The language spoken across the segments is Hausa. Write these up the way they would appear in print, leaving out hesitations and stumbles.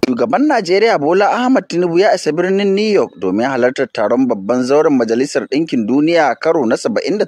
Shugaban Najeriya Bola Ahmed Tinubu ya isa birnin New York domin halartar taron babban zauren Majalisar Ɗinkin Duniya karo na 78.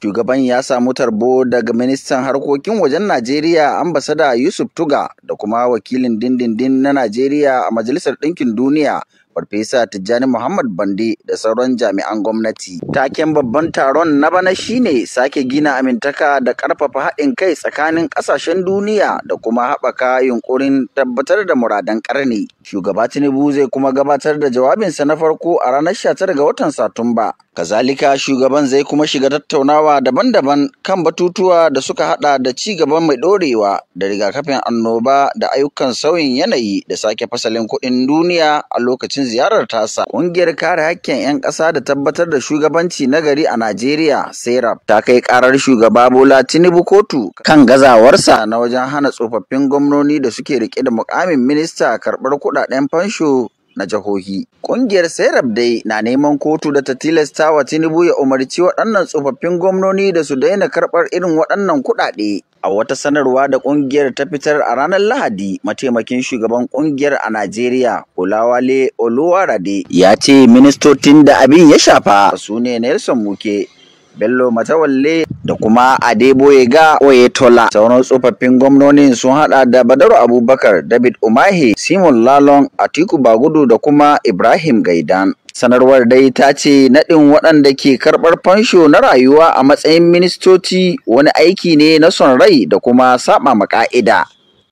Shugaban ya samu tarbo daga ministan harkokin wajen Najeriya Ambassador Yusuf Tuga da kuma wakilin dindindin na Najeriya a Majalisar Ɗinkin Duniya Farfesa Tijjani Muhammad Bande da sauran jami'an gwamnati. Taken babban taron na bana shine sake gina amintaka da ƙarfafa haɗin kai tsakanin ƙasashen duniya da kuma haɓaka yunƙurin tabbatar da muradan ƙarni. Shugaba Tinubu zai kuma gabatar da jawabinsa na farko a ranar 19 ga watan Satumba. Kazalika shugaban zai kuma shiga tattaunawa daban-daban kan batutuwa da suka haɗa da ci gaban mai ɗorewa da rigakafin annoba da ayyukan sauyin yanayi da sake fasalin kuɗin duniya a lokacin ziyarar tasa. Ƙungiyar kare haƙƙin 'yan ƙasa da tabbatar da shugabanci na gari a Najeriya, SERAP, ta kai ƙarar shugaba Bola Tinubu kotu kan gazawarsa na wajen hana tsofaffin gwamnoni da suke riƙe da muƙamin minista karɓar kuɗaɗen fansho na jihohi. Ƙungiyar SERAP dai na neman kotu da ta tilasta wa Tinubu ya umarci waɗannan tsofaffin gwamnoni da su daina karɓar irin waɗannan kuɗaɗe. A wata sanarwa da ƙungiyar ta fitar a ranar Lahadi, mataimakin shugaban ƙungiyar a Najeriya, Olawale Oluwarade, ya ce ministocin da abin ya shafa su ne Nelson Muke, Bello Matawalle da kuma Adeboyega Oyetola. Sauran tsofaffin gwamnonin sun hada da Badaru Abubakar, David Umahi, Simon Lalong, Atiku Bagudu da kuma Ibrahim Gaidan. Sanarwar dai ta ce naɗin waɗanda ke karɓar fansho na rayuwa a matsayin ministoci wani aiki ne na son rai da kuma saɓa ma ƙa'ida.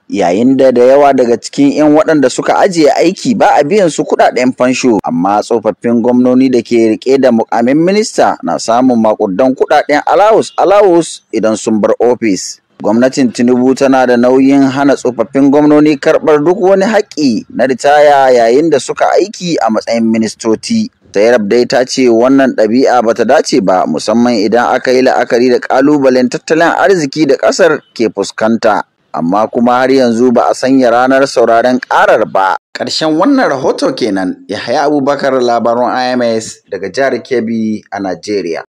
Yayin da yawa daga cikin 'yan waɗanda suka ajiye aiki ba a biyan su kuɗaɗen fansho, amma tsofaffin gwamnoni da ke riƙe da muƙamin minista na samun maƙudan kuɗaɗen alawus idan sun bar ofis. Gwamnatin Tinubu tana da nauyin hana tsofaffin gwamnoni karɓar duk wani haƙƙi na ritaya yayin da suka aiki a matsayin ministoci. SERAP dai ta ce wannan ɗabi'a bata dace ba, musamman idan aka yi la'akari da ƙalubalen tattalin arziki da ƙasar ke fuskanta. Amma kuma har yanzu ba a sanya ranar sauraren ƙarar ba. Ƙarshen wannan rahoto kenan. Yahaya Abubakar, labaran IMS daga jihar Kebbi a Najeriya.